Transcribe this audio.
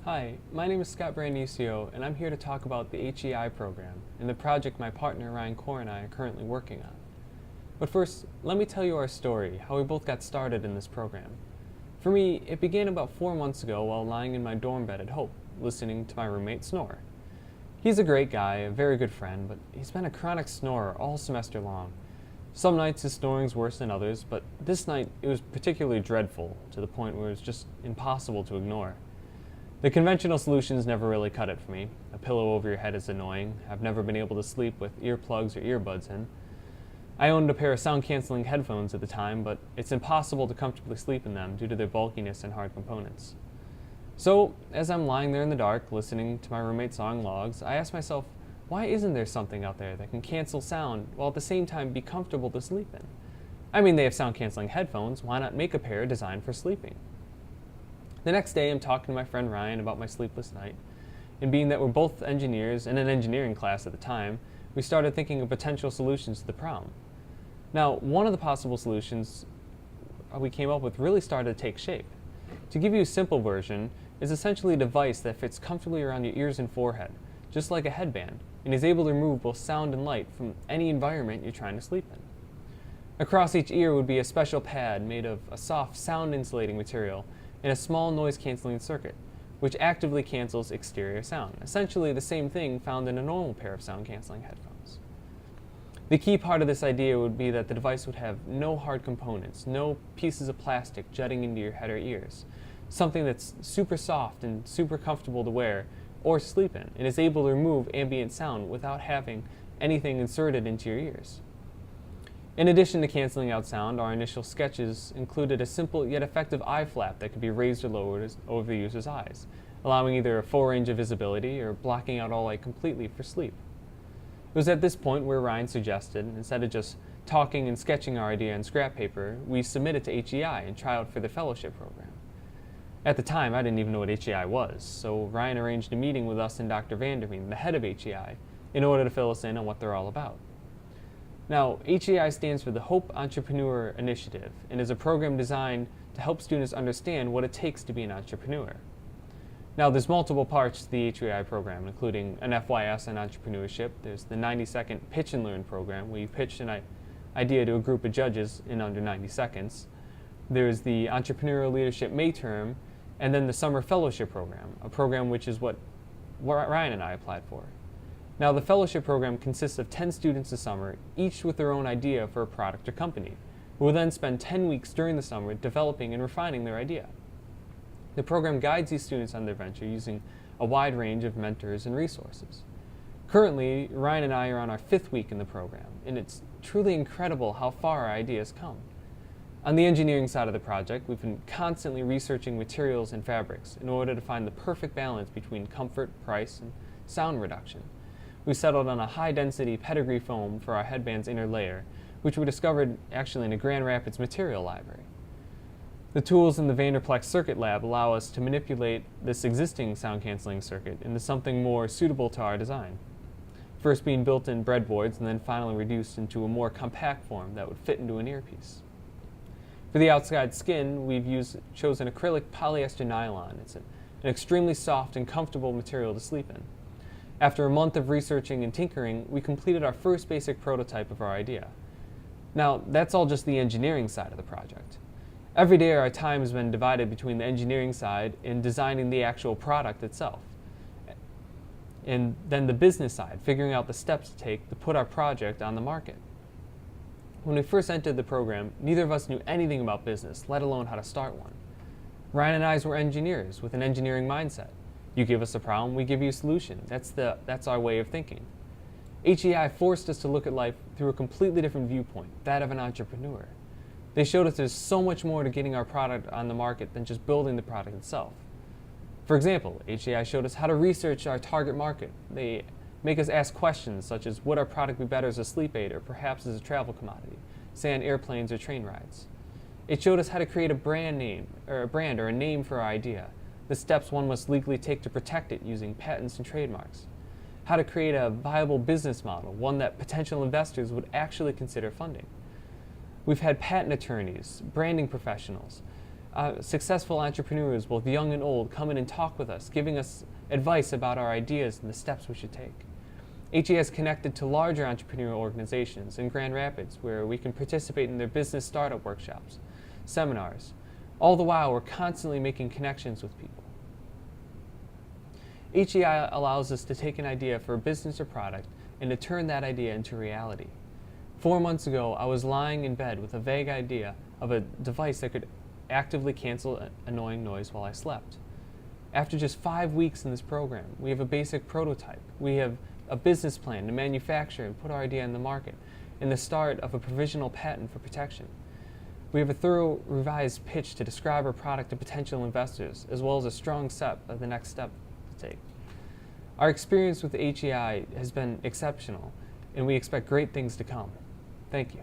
Hi, my name is Scott Brandonisio, and I'm here to talk about the HEI program and the project my partner Ryan Core and I are currently working on. But first, let me tell you our story, how we both got started in this program. For me, it began about 4 months ago while lying in my dorm bed at Hope, listening to my roommate snore. He's a great guy, a very good friend, but he's been a chronic snorer all semester long. Some nights his snoring's worse than others, but this night it was particularly dreadful, to the point where it was just impossible to ignore. The conventional solutions never really cut it for me. A pillow over your head is annoying. I've never been able to sleep with earplugs or earbuds in. I owned a pair of sound-canceling headphones at the time, but it's impossible to comfortably sleep in them due to their bulkiness and hard components. So, as I'm lying there in the dark, listening to my roommate's song logs, I ask myself, why isn't there something out there that can cancel sound while at the same time be comfortable to sleep in? I mean, they have sound-canceling headphones, why not make a pair designed for sleeping? The next day, I'm talking to my friend Ryan about my sleepless night, and being that we're both engineers in an engineering class at the time, we started thinking of potential solutions to the problem. Now, one of the possible solutions we came up with really started to take shape. To give you a simple version, is essentially a device that fits comfortably around your ears and forehead, just like a headband, and is able to remove both sound and light from any environment you're trying to sleep in. Across each ear would be a special pad made of a soft sound-insulating material and a small noise-canceling circuit, which actively cancels exterior sound, essentially the same thing found in a normal pair of sound-canceling headphones. The key part of this idea would be that the device would have no hard components, no pieces of plastic jutting into your head or ears, something that's super soft and super comfortable to wear or sleep in, and is able to remove ambient sound without having anything inserted into your ears. In addition to canceling out sound, our initial sketches included a simple yet effective eye flap that could be raised or lowered over the user's eyes, allowing either a full range of visibility or blocking out all light completely for sleep. It was at this point where Ryan suggested, instead of just talking and sketching our idea on scrap paper, we submit it to HEI and try out for the fellowship program. At the time, I didn't even know what HEI was, so Ryan arranged a meeting with us and Dr. Vanderveen, the head of HEI, in order to fill us in on what they're all about. Now, HEI stands for the Hope Entrepreneur Initiative and is a program designed to help students understand what it takes to be an entrepreneur. Now, there's multiple parts to the HEI program, including an FYS on entrepreneurship. There's the 90-second pitch and learn program, where you pitch an idea to a group of judges in under 90 seconds. There's the Entrepreneurial Leadership May term, and then the Summer Fellowship program, a program which is what Ryan and I applied for. Now, the fellowship program consists of 10 students this summer, each with their own idea for a product or company, who will then spend 10 weeks during the summer developing and refining their idea. The program guides these students on their venture using a wide range of mentors and resources. Currently, Ryan and I are on our 5th week in the program, and it's truly incredible how far our ideas come. On the engineering side of the project, we've been constantly researching materials and fabrics in order to find the perfect balance between comfort, price, and sound reduction. We settled on a high-density pedigree foam for our headband's inner layer, which we discovered actually in a Grand Rapids material library. The tools in the Vanderplex Circuit Lab allow us to manipulate this existing sound-canceling circuit into something more suitable to our design, first being built in breadboards and then finally reduced into a more compact form that would fit into an earpiece. For the outside skin, we've chosen acrylic polyester nylon. It's an extremely soft and comfortable material to sleep in. After a month of researching and tinkering, we completed our first basic prototype of our idea. Now, that's all just the engineering side of the project. Every day our time has been divided between the engineering side and designing the actual product itself, and then the business side, figuring out the steps to take to put our project on the market. When we first entered the program, neither of us knew anything about business, let alone how to start one. Ryan and I were engineers with an engineering mindset. You give us a problem, we give you a solution. That's our way of thinking. HEI forced us to look at life through a completely different viewpoint, that of an entrepreneur. They showed us there's so much more to getting our product on the market than just building the product itself. For example, HEI showed us how to research our target market. They make us ask questions such as, would our product be better as a sleep aid or perhaps as a travel commodity, say on airplanes or train rides? It showed us how to create a brand or a name for our idea, the steps one must legally take to protect it using patents and trademarks, how to create a viable business model, one that potential investors would actually consider funding. We've had patent attorneys, branding professionals, successful entrepreneurs, both young and old, come in and talk with us, giving us advice about our ideas and the steps we should take. HEI is connected to larger entrepreneurial organizations in Grand Rapids, where we can participate in their business startup workshops, seminars. All the while, we're constantly making connections with people. HEI allows us to take an idea for a business or product and to turn that idea into reality. 4 months ago, I was lying in bed with a vague idea of a device that could actively cancel annoying noise while I slept. After just 5 weeks in this program, we have a basic prototype. We have a business plan to manufacture and put our idea in the market, and the start of a provisional patent for protection. We have a thorough revised pitch to describe our product to potential investors, as well as a strong set of the next step to take. Our experience with HEI has been exceptional, and we expect great things to come. Thank you.